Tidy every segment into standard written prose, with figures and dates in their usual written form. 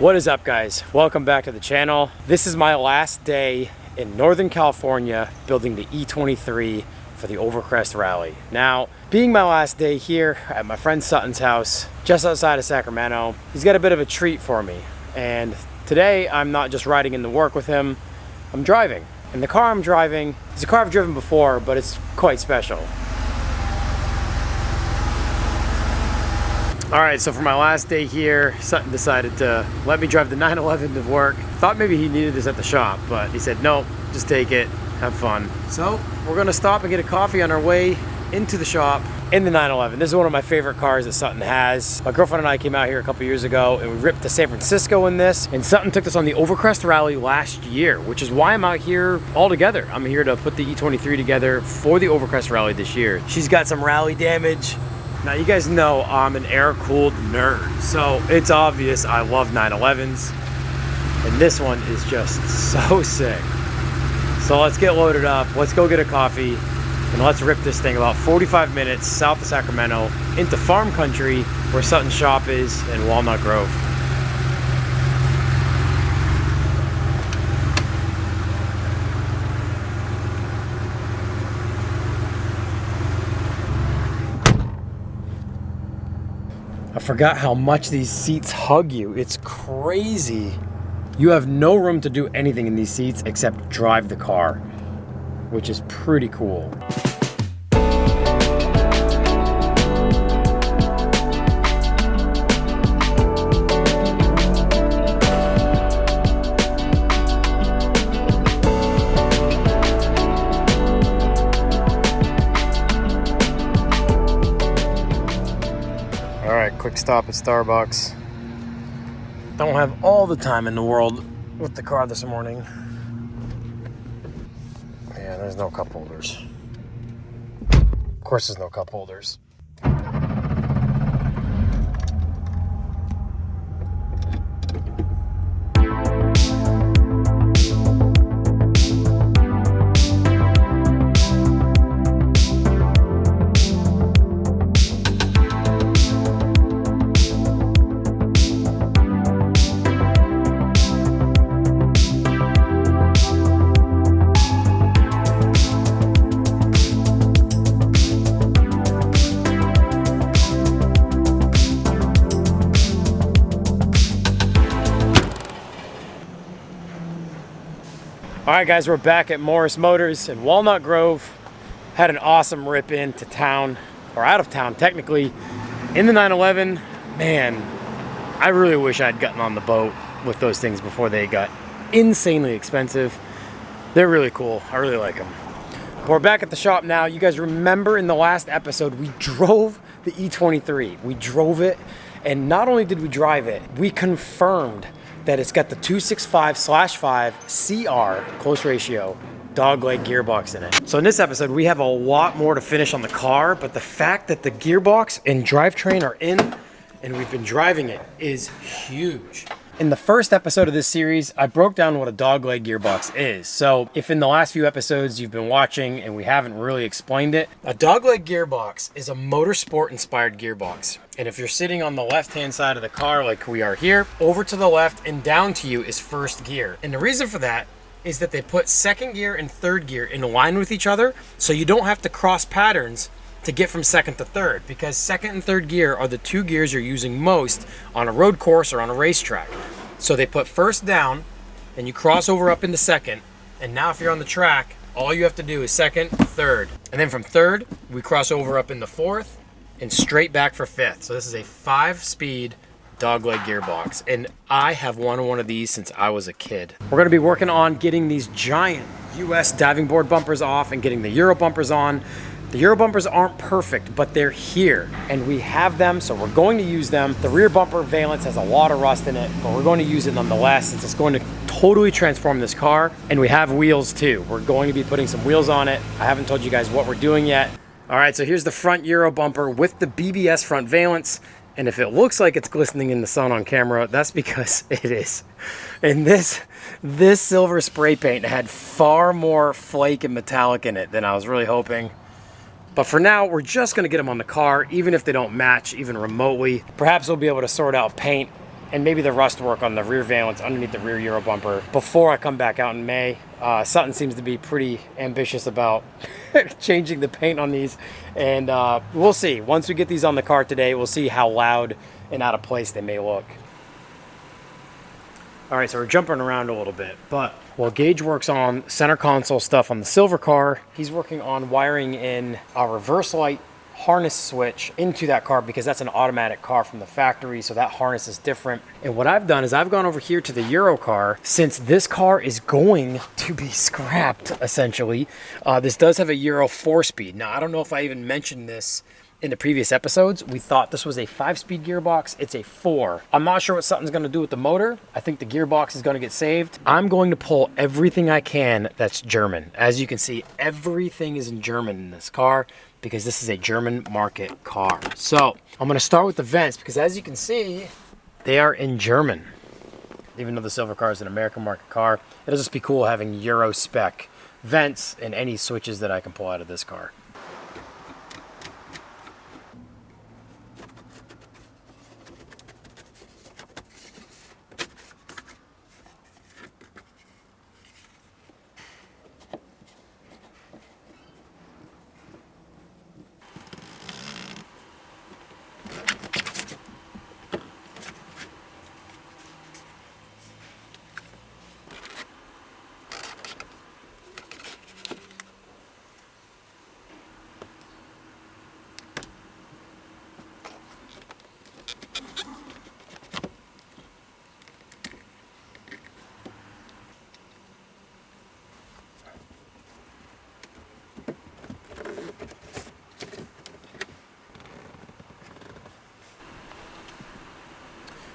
What is up, guys? Welcome back to the channel. This is my last day in Northern California building the E23 for the OVERCREST rally. Now, being my last day here at my friend Sutton's house just outside of Sacramento, he's got a bit of a treat for me. And today I'm not just riding into work with him, I'm driving. And the car I'm driving is a car I've driven before, but it's quite special. All right, so for my last day here, Sutton decided to let me drive the 911 to work. Thought maybe he needed this at the shop, but he said, no, just take it, have fun. So we're gonna stop and get a coffee on our way into the shop in the 911. This is one of my favorite cars that Sutton has. My girlfriend and I came out here a couple years ago and we ripped to San Francisco in this, and Sutton took us on the OVERCREST rally last year, which is why I'm out here all together. I'm here to put the E23 together for the OVERCREST rally this year. She's got some rally damage. Now, you guys know I'm an air-cooled nerd, so it's obvious I love 911s, and this one is just so sick. So let's get loaded up, let's go get a coffee, and let's rip this thing about 45 minutes south of Sacramento into farm country where Sutton's shop is in Walnut Grove. I forgot how much these seats hug you. It's crazy. You have no room to do anything in these seats except drive the car, which is pretty cool. Quick stop at Starbucks. Don't have all the time in the world with the car this morning. Yeah, there's no cup holders. Of course there's no cup holders. All right, guys, we're back at Morris Motors in Walnut Grove. Had an awesome rip into town, or out of town technically, in the 911. Man, I really wish I'd gotten on the boat with those things before they got insanely expensive. They're really cool. I really like them. But we're back at the shop now. You guys remember in the last episode, we drove the E23. We drove it, and not only did we drive it, we confirmed that it's got the 265/5 CR close ratio dogleg gearbox in it. So in this episode, we have a lot more to finish on the car, but the fact that the gearbox and drivetrain are in and we've been driving it is huge. In the first episode of this series, I broke down what a dogleg gearbox is. So if in the last few episodes you've been watching and we haven't really explained it, a dogleg gearbox is a motorsport inspired gearbox. And if you're sitting on the left-hand side of the car like we are here, over to the left and down to you is first gear. And the reason for that is that they put second gear and third gear in line with each other, so you don't have to cross patterns to get from second to third, because second and third gear are the two gears you're using most on a road course or on a racetrack. So they put first down and you cross over up into second, and now if you're on the track, all you have to do is second, third. And then from third, we cross over up into fourth and straight back for fifth. So this is a 5-speed dogleg gearbox, and I have one of these since I was a kid. We're gonna be working on getting these giant US diving board bumpers off and getting the Euro bumpers on. The Euro bumpers aren't perfect, but they're here and we have them, so we're going to use them. The rear bumper valance has a lot of rust in it, but we're going to use it nonetheless since it's going to totally transform this car. And we have wheels too. We're going to be putting some wheels on it. I haven't told you guys what we're doing yet. All right, so here's the front Euro bumper with the BBS front valance. And if it looks like it's glistening in the sun on camera, that's because it is. And this silver spray paint had far more flake and metallic in it than I was really hoping. But for now, we're just gonna get them on the car, even if they don't match even remotely. Perhaps we'll be able to sort out paint and maybe the rust work on the rear valance underneath the rear Euro bumper before I come back out in May. Sutton seems to be pretty ambitious about changing the paint on these, and we'll see. Once we get these on the car today, we'll see how loud and out of place they may look. All right, so we're jumping around a little bit, but while Gage works on center console stuff on the silver car, he's working on wiring in a reverse light harness switch into that car, because that's an automatic car from the factory, so that harness is different. And what I've done is I've gone over here to the Euro car, since this car is going to be scrapped essentially. This does have a Euro 4-speed. Now I don't know if I even mentioned this in the previous episodes. We thought this was a 5-speed gearbox. It's a 4. I'm not sure what something's going to do with the motor. I think the gearbox is going to get saved. I'm going to pull everything I can that's German. As you can see, everything is in German in this car, because this is a German market car. So I'm going to start with the vents, because as you can see, they are in German. Even though the silver car is an American market car, it'll just be cool having Euro spec vents and any switches that I can pull out of this car.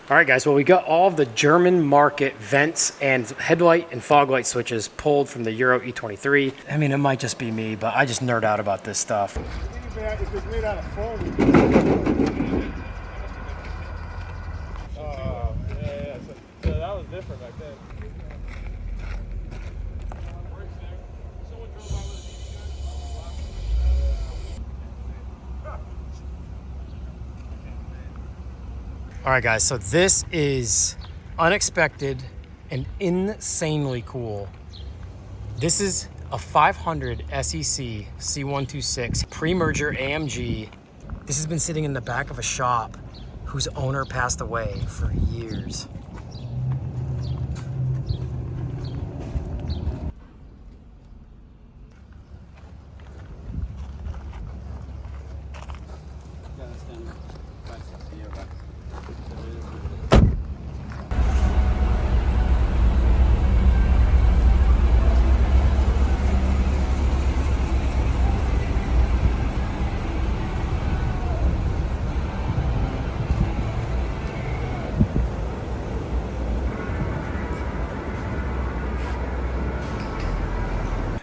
All right, guys, well, we got all of the German market vents and headlight and fog light switches pulled from the Euro E23. I mean, it might just be me, but I just nerd out about this stuff. If it's made out of foam. Yeah. So that was different back then. All right, guys, so this is unexpected and insanely cool. This is a 500 SEC C126 pre-merger AMG. This has been sitting in the back of a shop whose owner passed away for years.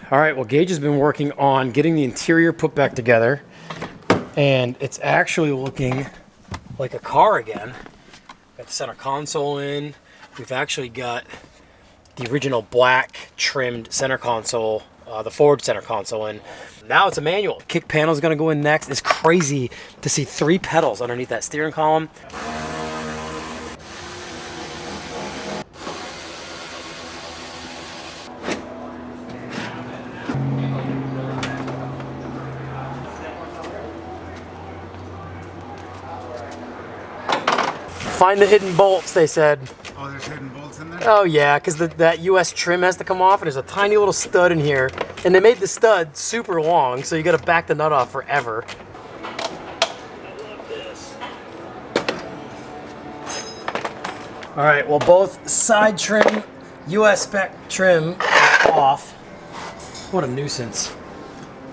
All right, well, Gage has been working on getting the interior put back together, and it's actually looking like a car again. Got the center console in. We've actually got the original black trimmed center console, the forward center console in. Now it's a manual. Kick panel is gonna go in next. It's crazy to see 3 pedals underneath that steering column. Find the hidden bolts, they said. Oh, there's hidden bolts in there? Oh yeah, because that US trim has to come off, and there's a tiny little stud in here. And they made the stud super long, so you gotta back the nut off forever. I love this. All right, well, both side trim, US spec trim off. What a nuisance.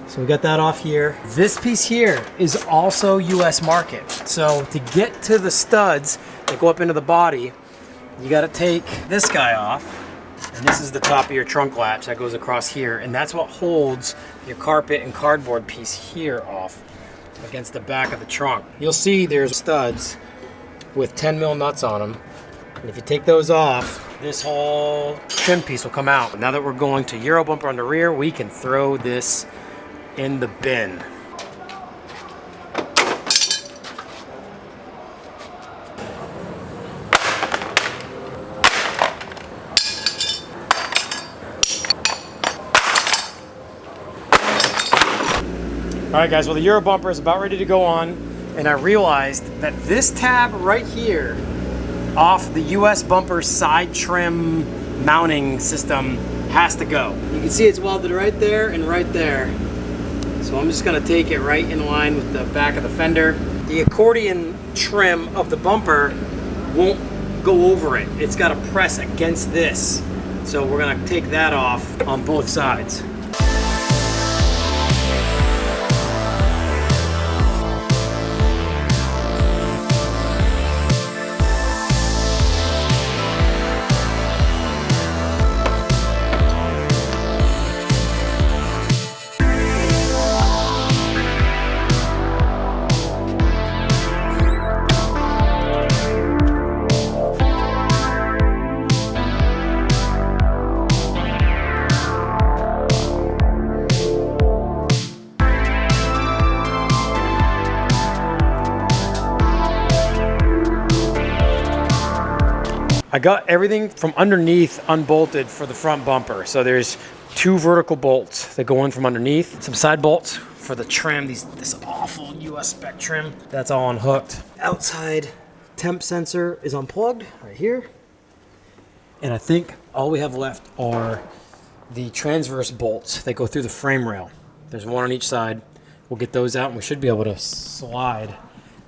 So we got that off here. This piece here is also US market. So to get to the studs that go up into the body, you gotta take this guy off. And this is the top of your trunk latch that goes across here. And that's what holds your carpet and cardboard piece here off against the back of the trunk. You'll see there's studs with 10 mil nuts on them. And if you take those off, this whole trim piece will come out. Now that we're going to Euro bumper on the rear, we can throw this in the bin. right, guys, well, the Euro bumper is about ready to go on, and I realized that this tab right here off the US bumper side trim mounting system has to go. You can see it's welded right there and right there. So I'm just gonna take it right in line with the back of the fender. The accordion trim of the bumper won't go over it. It's gotta press against this. So we're gonna take that off on both sides. I got everything from underneath unbolted for the front bumper. So there's 2 vertical bolts that go in from underneath, some side bolts for the trim, this awful US spec trim. That's all unhooked. Outside temp sensor is unplugged right here. And I think all we have left are the transverse bolts that go through the frame rail. There's 1 on each side. We'll get those out and we should be able to slide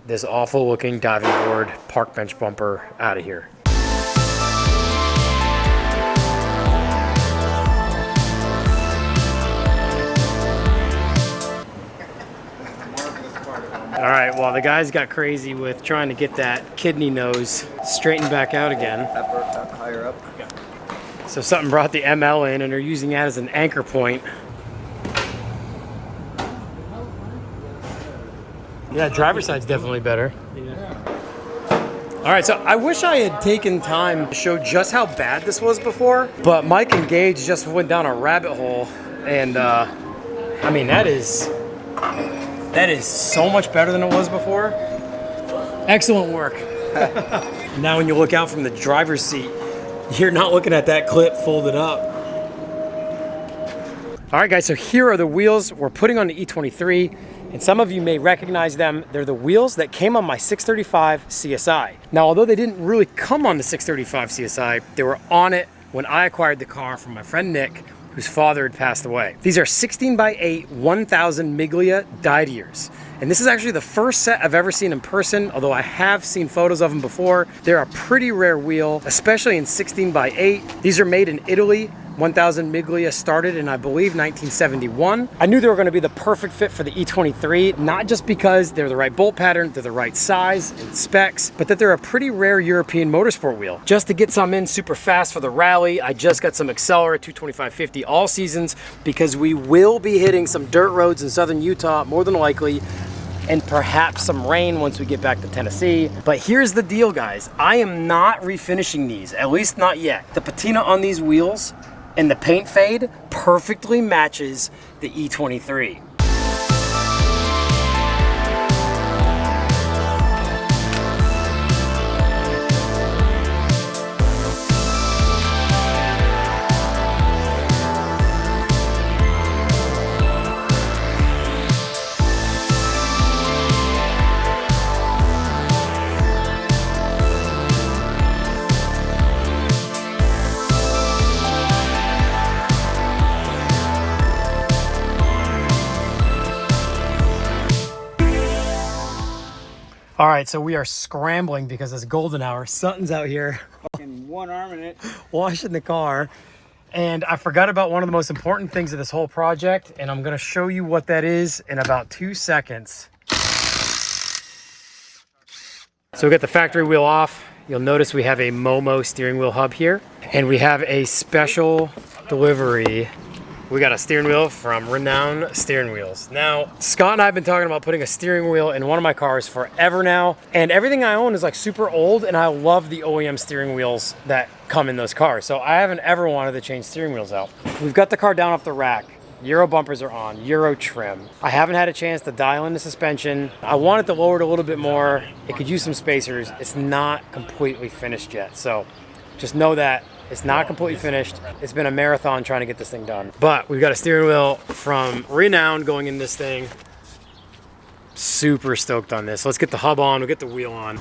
this awful looking diving board park bench bumper out of here. All right, well, the guys got crazy with trying to get that kidney nose straightened back out again. That worked out higher up. So something brought the ML in and they're using that as an anchor point. Yeah, driver's side's definitely better. All right, so I wish I had taken time to show just how bad this was before, but Mike and Gage just went down a rabbit hole, and I mean, that is so much better than it was before. Excellent work. Now when you look out from the driver's seat, you're not looking at that clip folded up. All right, guys, so here are the wheels we're putting on the E23, and some of you may recognize them. They're the wheels that came on my 635 CSI. Now, although they didn't really come on the 635 CSI, they were on it when I acquired the car from my friend Nick, whose father had passed away. These are 16x8 1000 Miglia dyed ears. And this is actually the first set I've ever seen in person, although I have seen photos of them before. They're a pretty rare wheel, especially in 16x8. These are made in Italy. 1000 Miglia started in, I believe, 1971. I knew they were gonna be the perfect fit for the E23, not just because they're the right bolt pattern, they're the right size and specs, but that they're a pretty rare European motorsport wheel. Just to get some in super fast for the rally, I just got some Accelera 225/50 all seasons because we will be hitting some dirt roads in southern Utah, more than likely, and perhaps some rain once we get back to Tennessee. But here's the deal, guys. I am not refinishing these, at least not yet. The patina on these wheels and the paint fade perfectly matches the E23. All right, so we are scrambling because it's golden hour. Sutton's out here And 1 arm in it. washing the car. And I forgot about one of the most important things of this whole project, and I'm gonna show you what that is in about 2 seconds. So we got the factory wheel off. You'll notice we have a Momo steering wheel hub here, and we have a special delivery. We got a steering wheel from Renown Steering Wheels. Now, Scott and I have been talking about putting a steering wheel in one of my cars forever now, and everything I own is like super old, and I love the OEM steering wheels that come in those cars. So I haven't ever wanted to change steering wheels out. We've got the car down off the rack. Euro bumpers are on, Euro trim. I haven't had a chance to dial in the suspension. I wanted to lower it a little bit more. It could use some spacers. It's not completely finished yet. So just know that it's not completely finished. It's been a marathon trying to get this thing done. But we've got a steering wheel from Renown going in this thing. super stoked on this. Let's get the hub on, we'll get the wheel on.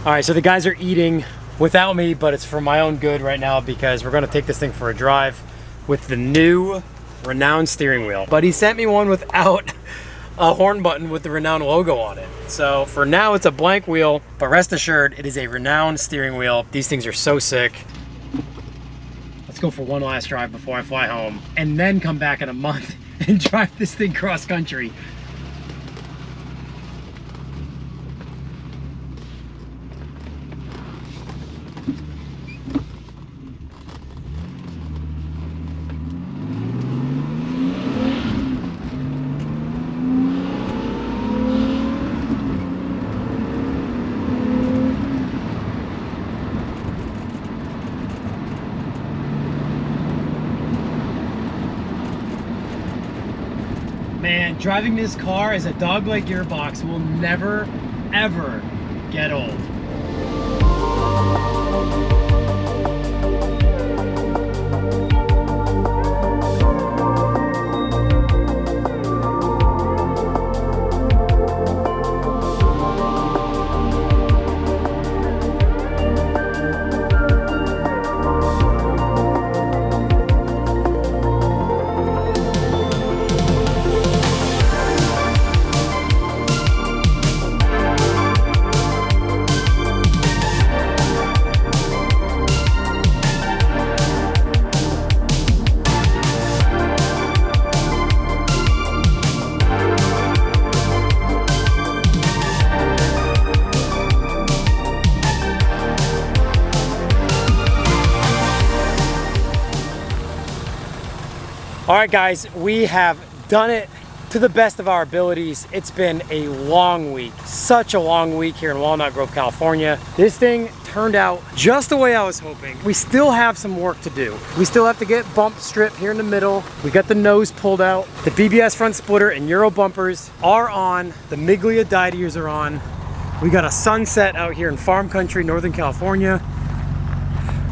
All right, so the guys are eating without me, but it's for my own good right now because we're gonna take this thing for a drive with the new Renown steering wheel. But he sent me one without a horn button with the Renown logo on it. So for now it's a blank wheel, but rest assured it is a Renown steering wheel. These things are so sick. Let's go for one last drive before I fly home and then come back in a month and drive this thing cross country. Man, driving this car as a dogleg gearbox will never, ever get old. All right, guys, we have done it to the best of our abilities. It's been a long week, such a long week here in Walnut Grove, California. This thing turned out just the way I was hoping. We still have some work to do. We still have to get bump strip here in the middle. We got the nose pulled out. The BBS front splitter and Euro bumpers are on. The Miglia dyed ears are on. We got a sunset out here in farm country, Northern California.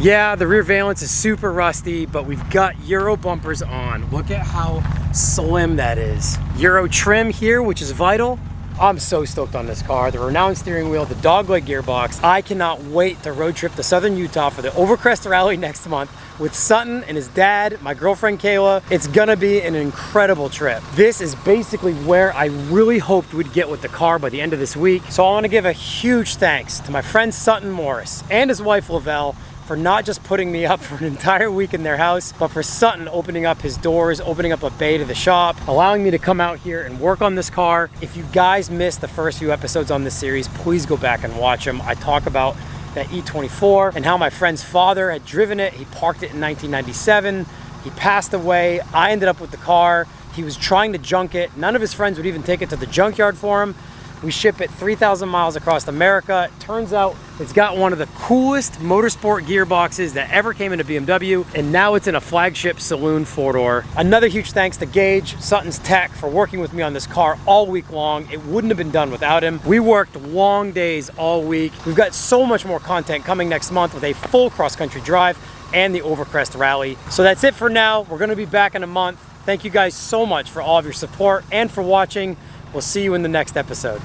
Yeah, the rear valance is super rusty, but we've got Euro bumpers on. Look at how slim that is. Euro trim here, which is vital. I'm so stoked on this car. The Renown steering wheel, the dogleg gearbox. I cannot wait to road trip to Southern Utah for the OVERCREST rally next month with Sutton and his dad, my girlfriend Kayla. It's gonna be an incredible trip. This is basically where I really hoped we'd get with the car by the end of this week. So I wanna give a huge thanks to my friend Sutton Morris and his wife Lavelle for not just putting me up for an entire week in their house, but for Sutton opening up his doors, opening up a bay to the shop, allowing me to come out here and work on this car. If you guys missed the first few episodes on this series, please go back and watch them. I talk about that E24 and how my friend's father had driven it. He parked it in 1997. He passed away. I ended up with the car. He was trying to junk it. None of his friends would even take it to the junkyard for him. We ship it 3,000 miles across America. It turns out it's got one of the coolest motorsport gearboxes that ever came into BMW, and now it's in a flagship saloon four-door. Another huge thanks to Gage, Sutton's tech, for working with me on this car all week long. It wouldn't have been done without him. We worked long days all week. We've got so much more content coming next month with a full cross-country drive and the OVERCREST rally. So that's it for now. We're gonna be back in a month. Thank you guys so much for all of your support and for watching. We'll see you in the next episode.